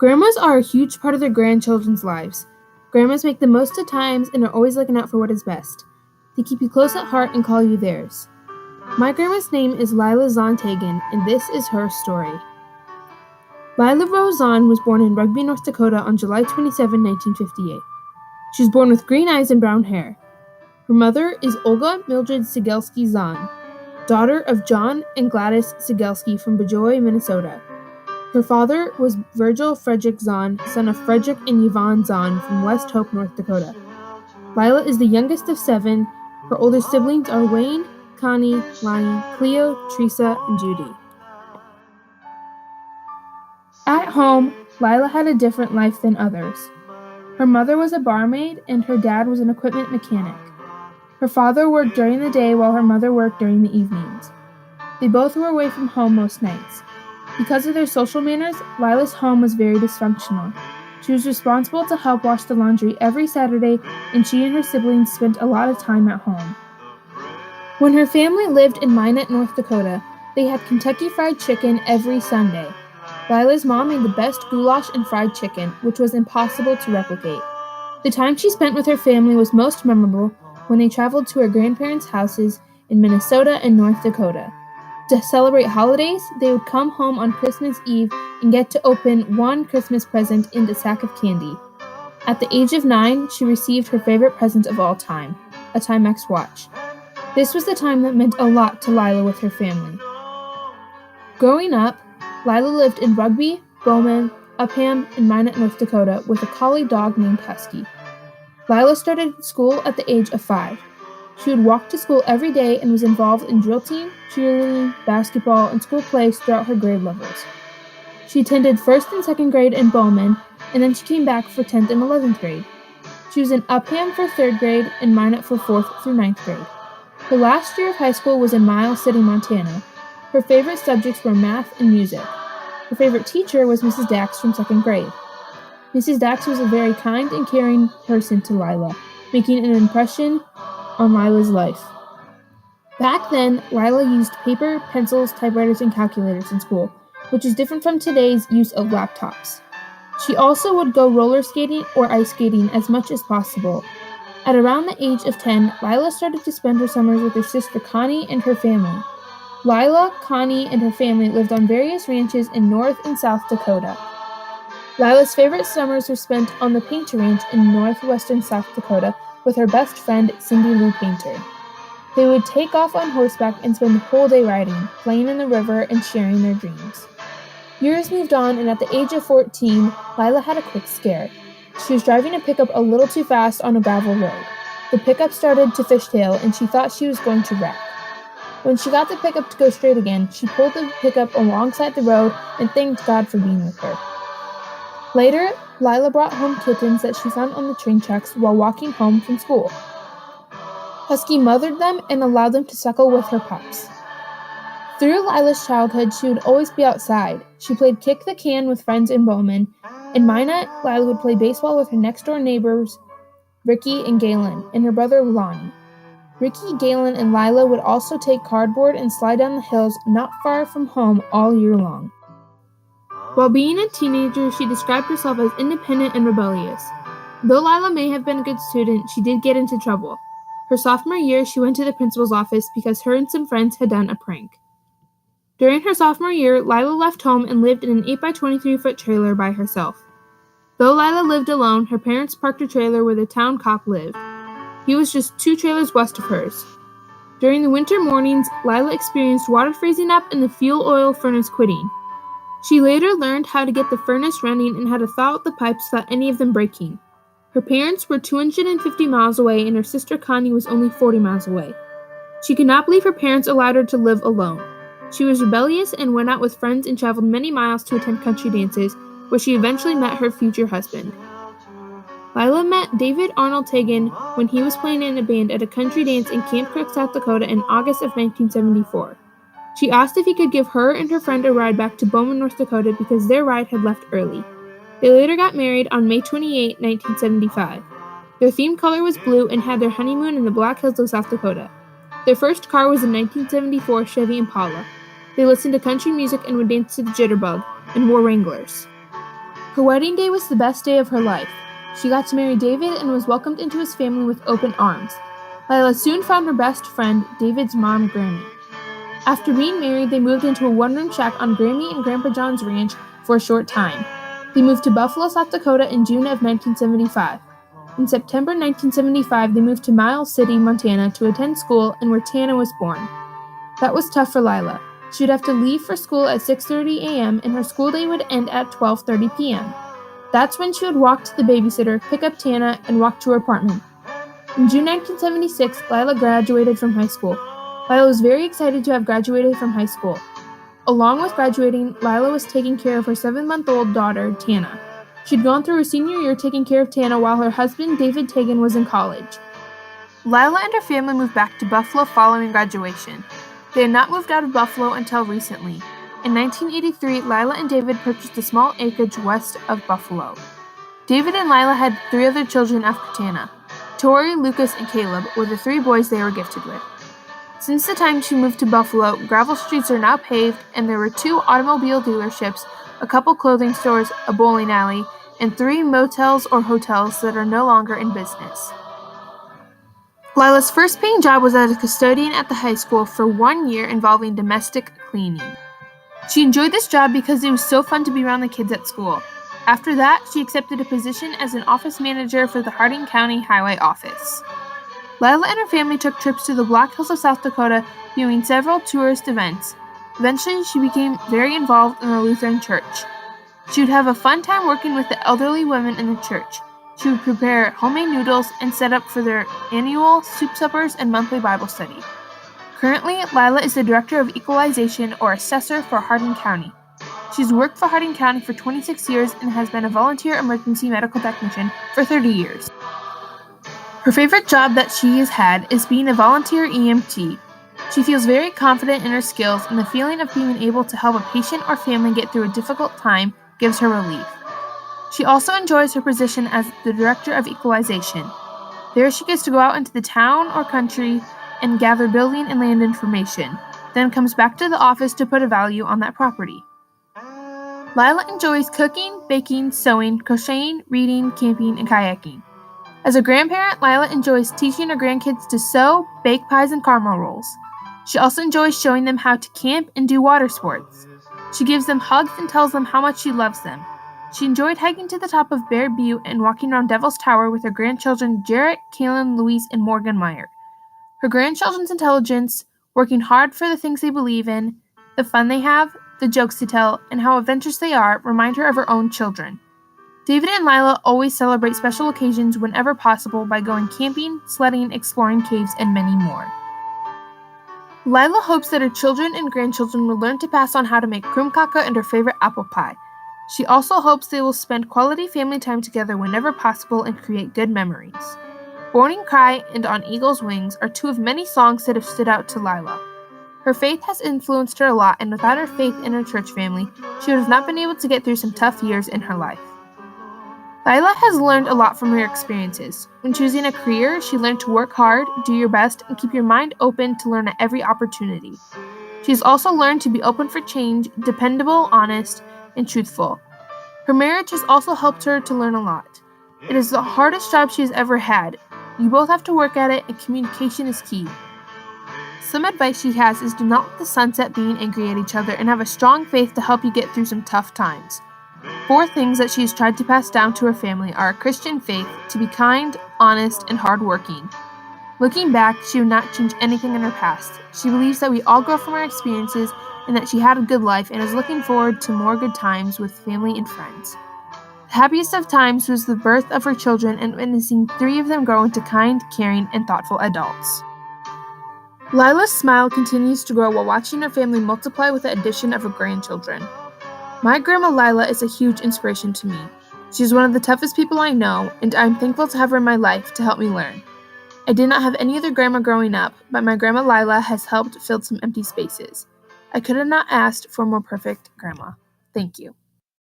Grandmas are a huge part of their grandchildren's lives. Grandmas make the most of times and are always looking out for what is best. They keep you close at heart and call you theirs. My grandma's name is Lila Teigen, and this is her story. Lila Rose Zahn was born in Rugby, North Dakota on July 27, 1958. She was born with green eyes and brown hair. Her mother is Olga Mildred Sigelski Zahn, daughter of John and Gladys Sigelski from Bijoy, Minnesota. Her father was Virgil Frederick Zahn, son of Frederick and Yvonne Zahn from West Hope, North Dakota. Lila is the youngest of 7. Her older siblings are Wayne, Connie, Lion, Cleo, Teresa, and Judy. At home, Lila had a different life than others. Her mother was a barmaid and her dad was an equipment mechanic. Her father worked during the day while her mother worked during the evenings. They both were away from home most nights. Because of their social manners, Lila's home was very dysfunctional. She was responsible to help wash the laundry every Saturday, and she and her siblings spent a lot of time at home. When her family lived in Minot, North Dakota, they had Kentucky Fried Chicken every Sunday. Lila's mom made the best goulash and fried chicken, which was impossible to replicate. The time she spent with her family was most memorable when they traveled to her grandparents' houses in Minnesota and North Dakota. To celebrate holidays, they would come home on Christmas Eve and get to open one Christmas present and a sack of candy. At the age of 9, she received her favorite present of all time, a Timex watch. This was the time that meant a lot to Lila with her family. Growing up, Lila lived in Rugby, Bowman, Upham, and Minot, North Dakota with a collie dog named Husky. Lila started school at the age of 5. She would walk to school every day and was involved in drill team, cheerleading, basketball, and school plays throughout her grade levels. She attended 1st and 2nd grade in Bowman, and then she came back for 10th and 11th grade. She was in Upham for 3rd grade and Minot for 4th through 9th grade. Her last year of high school was in Miles City, Montana. Her favorite subjects were math and music. Her favorite teacher was Mrs. Dax from 2nd grade. Mrs. Dax was a very kind and caring person to Lila, making an impression on Lila's life. Back then, Lila used paper, pencils, typewriters, and calculators in school, which is different from today's use of laptops. She also would go roller skating or ice skating as much as possible. At around the age of 10, Lila started to spend her summers with her sister Connie and her family. Lila, Connie, and her family lived on various ranches in North and South Dakota. Lila's favorite summers were spent on the Painter Ranch in northwestern South Dakota with her best friend, Cindy Lou Painter. They would take off on horseback and spend the whole day riding, playing in the river, and sharing their dreams. Years moved on, and at the age of 14, Lila had a quick scare. She was driving a pickup a little too fast on a gravel road. The pickup started to fishtail, and she thought she was going to wreck. When she got the pickup to go straight again, she pulled the pickup alongside the road and thanked God for being with her. Later, Lila brought home kittens that she found on the train tracks while walking home from school. Husky mothered them and allowed them to suckle with her pups. Through Lila's childhood, she would always be outside. She played kick the can with friends in Bowman. In Minot, Lila would play baseball with her next-door neighbors, Ricky and Galen, and her brother Lonnie. Ricky, Galen, and Lila would also take cardboard and slide down the hills not far from home all year long. While being a teenager, she described herself as independent and rebellious. Though Lila may have been a good student, she did get into trouble. Her sophomore year, she went to the principal's office because her and some friends had done a prank. During her sophomore year, Lila left home and lived in an 8x23-foot trailer by herself. Though Lila lived alone, her parents parked a trailer where the town cop lived. He was just 2 trailers west of hers. During the winter mornings, Lila experienced water freezing up and the fuel oil furnace quitting. She later learned how to get the furnace running and how to thaw out the pipes without any of them breaking. Her parents were 250 miles away and her sister Connie was only 40 miles away. She could not believe her parents allowed her to live alone. She was rebellious and went out with friends and traveled many miles to attend country dances, where she eventually met her future husband. Lila met David Arnold Teigen when he was playing in a band at a country dance in Camp Cook, South Dakota in August of 1974. She asked if he could give her and her friend a ride back to Bowman, North Dakota because their ride had left early. They later got married on May 28, 1975. Their theme color was blue and had their honeymoon in the Black Hills of South Dakota. Their first car was a 1974 Chevy Impala. They listened to country music and would dance to the Jitterbug, and wore Wranglers. Her wedding day was the best day of her life. She got to marry David and was welcomed into his family with open arms. Lila soon found her best friend, David's mom, Grammy. After being married, they moved into a one-room shack on Grammy and Grandpa John's ranch for a short time. They moved to Buffalo, South Dakota in June of 1975. In September 1975, they moved to Miles City, Montana to attend school and where Tana was born. That was tough for Lila. She would have to leave for school at 6:30 a.m. and her school day would end at 12:30 p.m. That's when she would walk to the babysitter, pick up Tana, and walk to her apartment. In June 1976, Lila graduated from high school. Lila was very excited to have graduated from high school. Along with graduating, Lila was taking care of her 7-month-old daughter, Tana. She'd gone through her senior year taking care of Tana while her husband, David Teigen, was in college. Lila and her family moved back to Buffalo following graduation. They had not moved out of Buffalo until recently. In 1983, Lila and David purchased a small acreage west of Buffalo. David and Lila had 3 other children after Tana. Tori, Lucas, and Caleb were the 3 boys they were gifted with. Since the time she moved to Buffalo, gravel streets are now paved, and there were 2 automobile dealerships, a couple clothing stores, a bowling alley, and 3 motels or hotels that are no longer in business. Lila's first paying job was as a custodian at the high school for 1 year involving domestic cleaning. She enjoyed this job because it was so fun to be around the kids at school. After that, she accepted a position as an office manager for the Hardin County Highway Office. Lila and her family took trips to the Black Hills of South Dakota, viewing several tourist events. Eventually, she became very involved in the Lutheran Church. She would have a fun time working with the elderly women in the church. She would prepare homemade noodles and set up for their annual soup suppers and monthly Bible study. Currently, Lila is the Director of Equalization or Assessor for Hardin County. She's worked for Hardin County for 26 years and has been a volunteer emergency medical technician for 30 years. Her favorite job that she has had is being a volunteer EMT. She feels very confident in her skills, and the feeling of being able to help a patient or family get through a difficult time gives her relief. She also enjoys her position as the Director of Equalization. There she gets to go out into the town or country and gather building and land information, then comes back to the office to put a value on that property. Lila enjoys cooking, baking, sewing, crocheting, reading, camping, and kayaking. As a grandparent, Lila enjoys teaching her grandkids to sew, bake pies, and caramel rolls. She also enjoys showing them how to camp and do water sports. She gives them hugs and tells them how much she loves them. She enjoyed hiking to the top of Bear Butte and walking around Devil's Tower with her grandchildren Jarrett, Kaylin, Louise, and Morgan Meyer. Her grandchildren's intelligence, working hard for the things they believe in, the fun they have, the jokes they tell, and how adventurous they are remind her of her own children. David and Lila always celebrate special occasions whenever possible by going camping, sledding, exploring caves, and many more. Lila hopes that her children and grandchildren will learn to pass on how to make krumkaka and her favorite apple pie. She also hopes they will spend quality family time together whenever possible and create good memories. Born and Cry and On Eagle's Wings are 2 of many songs that have stood out to Lila. Her faith has influenced her a lot, and without her faith in her church family, she would have not been able to get through some tough years in her life. Lila has learned a lot from her experiences. When choosing a career, she learned to work hard, do your best, and keep your mind open to learn at every opportunity. She has also learned to be open for change, dependable, honest, and truthful. Her marriage has also helped her to learn a lot. It is the hardest job she has ever had. You both have to work at it, and communication is key. Some advice she has is do not let the sun set being angry at each other and have a strong faith to help you get through some tough times. 4 things that she has tried to pass down to her family are a Christian faith, to be kind, honest, and hardworking. Looking back, she would not change anything in her past. She believes that we all grow from our experiences and that she had a good life and is looking forward to more good times with family and friends. The happiest of times was the birth of her children and witnessing 3 of them grow into kind, caring, and thoughtful adults. Lila's smile continues to grow while watching her family multiply with the addition of her grandchildren. My grandma Lila is a huge inspiration to me. She's one of the toughest people I know, and I'm thankful to have her in my life to help me learn. I did not have any other grandma growing up, but my grandma Lila has helped fill some empty spaces. I could have not asked for a more perfect grandma. Thank you.